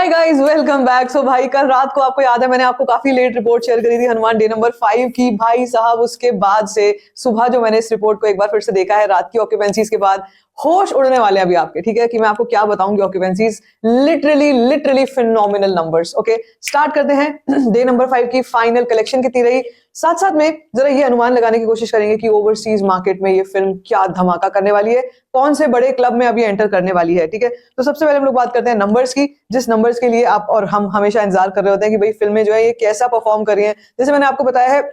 हाय guys, welcome back. So भाई, कल रात को आपको याद है मैंने आपको काफी लेट रिपोर्ट शेयर करी थी हनुमान डे नंबर 5 की। भाई साहब, उसके बाद से सुबह जो मैंने इस रिपोर्ट को एक बार फिर से देखा है रात की ऑक्यूपेंसीज के बाद, होश उड़ने वाले अभी आपके। ठीक है कि मैं आपको क्या बताऊंगी, occupancies literally phenomenal numbers. Okay, start करते हैं डे नंबर 5 की फाइनल कलेक्शन कितनी रही, साथ साथ में जरा ये अनुमान लगाने की कोशिश करेंगे कि ओवरसीज मार्केट में ये फिल्म क्या धमाका करने वाली है, कौन से बड़े क्लब में अभी एंटर करने वाली है। ठीक है, तो सबसे पहले हम लोग बात करते हैं नंबर्स की, जिस नंबर्स के लिए आप और हम हमेशा इंतजार कर रहे होते हैं कि भाई फिल्में जो है ये कैसा परफॉर्म कर रही हैं। जैसे मैंने आपको बताया है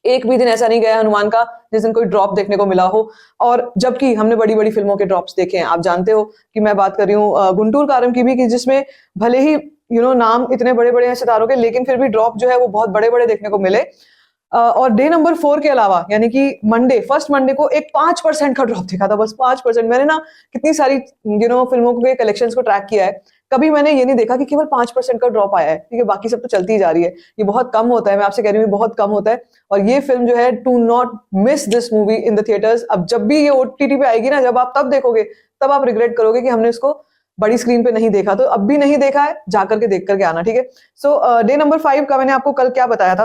एक भी दिन ऐसा नहीं गया हनुमान का जिस दिन कोई ड्रॉप देखने को मिला हो, और जबकि हमने बड़ी बड़ी फिल्मों के ड्रॉप्स देखे हैं। आप जानते हो कि मैं बात कर रही हूँ गुंटूर कारम की भी, कि जिसमें भले ही नाम इतने बड़े बड़े हैं सितारों के, लेकिन फिर भी ड्रॉप जो है वो बहुत बड़े बड़े देखने को मिले। और डे नंबर 4 के अलावा यानी कि फर्स्ट मंडे को एक 5% का ड्रॉप देखा था, बस 5%। मैंने ना कितनी सारी फिल्मों के कलेक्शंस को ट्रैक किया है, कभी मैंने ये नहीं देखा कि केवल 5% का ड्रॉप आया है। ठीक है, बाकी सब तो चलती ही जा रही है। ये बहुत कम होता है, मैं आपसे कह रही हूँ बहुत कम होता है। और ये फिल्म जो है, to not miss this movie in the theatres. अब जब भी ये OTT पे आएगी ना, जब आप तब देखोगे तब आप रिग्रेट करोगे कि हमने इसको बड़ी स्क्रीन पे नहीं देखा। तो अब भी नहीं देखा है, जाकर के देख करके आना। ठीक है, सो डे नंबर 5 का मैंने आपको कल क्या बताया था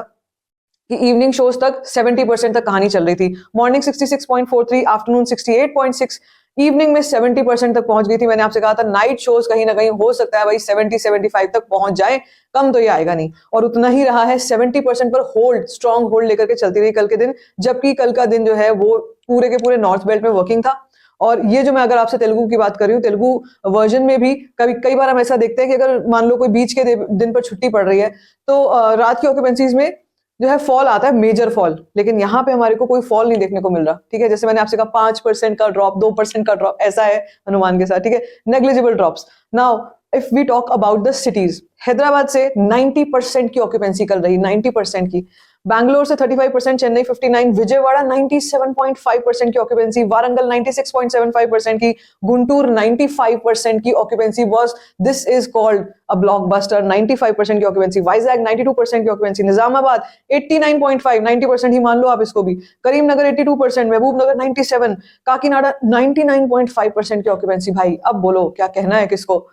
कि इवनिंग शोज तक 70% तक कहानी चल रही थी। मॉर्निंग 66.43, आफ्टरनून 68.6, इवनिंग में 70% तक पहुंच गई थी। मैंने आपसे कहा था नाइट शोज कहीं ना कहीं हो सकता है भाई 70-75 तक पहुंच जाए, कम तो ये आएगा नहीं। और उतना ही रहा है, 70% पर होल्ड, स्ट्रॉन्ग होल्ड लेकर के चलती रही कल के दिन। जबकि कल का दिन जो है वो पूरे के पूरे नॉर्थ बेल्ट में वर्किंग था। और ये जो मैं अगर आपसे तेलुगु की बात कर रही हूँ, तेलुगु वर्जन में भी कई बार हम ऐसा देखते हैं कि अगर मान लो कोई बीच के दिन पर छुट्टी पड़ रही है, तो रात की ऑक्यूपेंसीज में जो है फॉल आता है, मेजर फॉल। लेकिन यहाँ पे हमारे को कोई फॉल नहीं देखने को मिल रहा। ठीक है, जैसे मैंने आपसे कहा 5% का ड्रॉप, 2% का ड्रॉप, ऐसा है हनुमान के साथ। ठीक है, negligible drops. Now if we talk about the cities, Hyderabad से 90% की ऑक्यूपेंसी कल रही, 90% की। बैंगलोर से 35%, चेन्नई 59, विजयवाड़ा 97.5% की ऑक्यूपेंसी, वारंगल 96.75% की, गुंटूर 95% की occupancy boss. This is called a blockbuster. 95% की ऑक्यूपेंसी, वाइजैक 92% की ऑक्यूपेंसी, निजामाबाद 89.5, 90% ही मान लो आप इसको भी, करीमनगर 82%, महबूबनगर 97, काकीनाडा 99.5% की ऑक्यूपेंसी। भाई अब बोलो क्या कहना है किसको।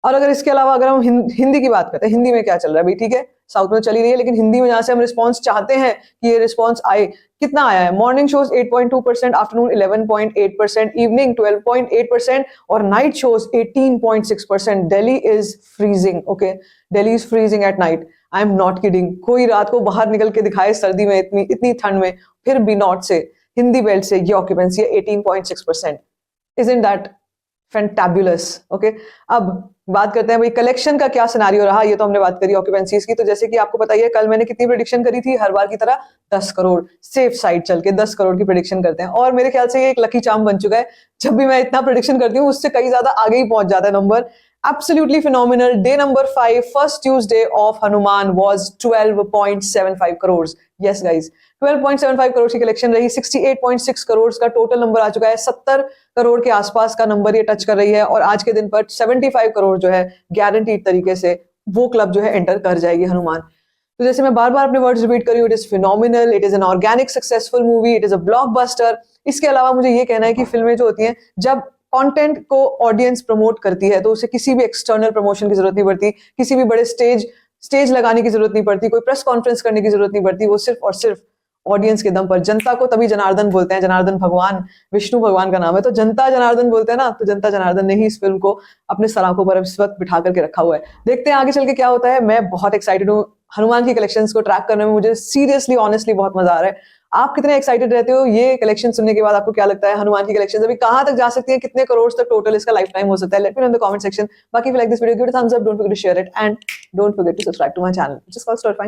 और अगर इसके अलावा अगर हम हिंदी की बात करते हैं, हिंदी में क्या चल रहा है भाई। ठीक है, साउथ में चली रही है, लेकिन हिंदी में जहां से हम रिस्पांस चाहते हैं कि ये रिस्पांस आए, कितना आया है। मॉर्निंग शोज 8.2%, आफ्टरनून 11.8%, इवनिंग 12.8% और night shows 18.6%। Delhi is freezing. Okay, Delhi is freezing at night. I am not kidding. कोई रात को बाहर निकल के दिखाए सर्दी में, इतनी ठंड में, फिर भी नॉर्थ से, हिंदी बेल्ट से ये ऑक्यूपेंसी है 18.6%। Isn't that fantabulous. ओके, अब बात करते हैं भाई कलेक्शन का क्या सिनारियो रहा। ये तो हमने बात करी ऑक्यूपेंसीज की। तो जैसे कि आपको पता ही है, कल मैंने कितनी प्रेडिक्शन करी थी, हर बार की तरह 10 करोड़, सेफ साइड चल के 10 करोड़ की प्रेडिक्शन करते हैं। और मेरे ख्याल से ये एक लकी चार्म बन चुका है। जब भी मैं इतना प्रेडिक्शन करती हूँ उससे कहीं ज्यादा आगे ही पहुंच जाता है number. Absolutely phenomenal. Day number 5, first Tuesday of Hanuman was 12.75 crores. Yes guys, 12.75 crore की कलेक्शन रही। 68.6 करोड़ का टोटल नंबर आ चुका है। 70 करोड़ के आसपास का नंबर ये टच कर रही है, और आज के दिन पर 75 करोड़ जो है गारंटीड तरीके से वो क्लब जो है एंटर कर जाएगी हनुमान। तो जैसे मैं बार बार अपने वर्ड्स रिपीट कर रही हूँ, it is phenomenal, it is an organic successful movie, it is a blockbuster. इसके अलावा मुझे ये कहना है कि फिल्में जो होती हैं, जब कंटेंट को ऑडियंस प्रमोट करती है तो उसे किसी भी एक्सटर्नल प्रमोशन की जरूरत नहीं पड़ती, किसी भी बड़े स्टेज लगाने की जरूरत नहीं पड़ती, कोई प्रेस कॉन्फ्रेंस करने की जरूरत नहीं पड़ती। वो सिर्फ और सिर्फ ऑडियंस के दम पर, जनता को तभी जनार्दन बोलते हैं। जनार्दन भगवान, विष्णु भगवान का नाम है, तो जनता जनार्दन बोलते हैं ना। तो जनता जनार्दन ने ही इस फिल्म को अपने सराखों पर इस वक्त बिठा करके रखा हुआ है। देखते हैं आगे चल के क्या होता है। मैं बहुत एक्साइटेड हूँ हनुमान की कलेक्शंस को ट्रैक करने में। मुझे सीरियसली ऑनेस्टली बहुत मजा आ रहा है। आप कितने एक्साइटेड रहते हो ये कलेक्शन सुनने के बाद? आपको क्या लगता है हनुमान की कलेक्शन अभी कहां तक जा सकती है, कितने करोड़ तक टोटल इसका लाइफ टाइम हो सकता है? Let me know in the comment section. बाकी if you like this video, give it a thumbs up, don't forget to share it and don't forget to subscribe to my channel, which is called story fine.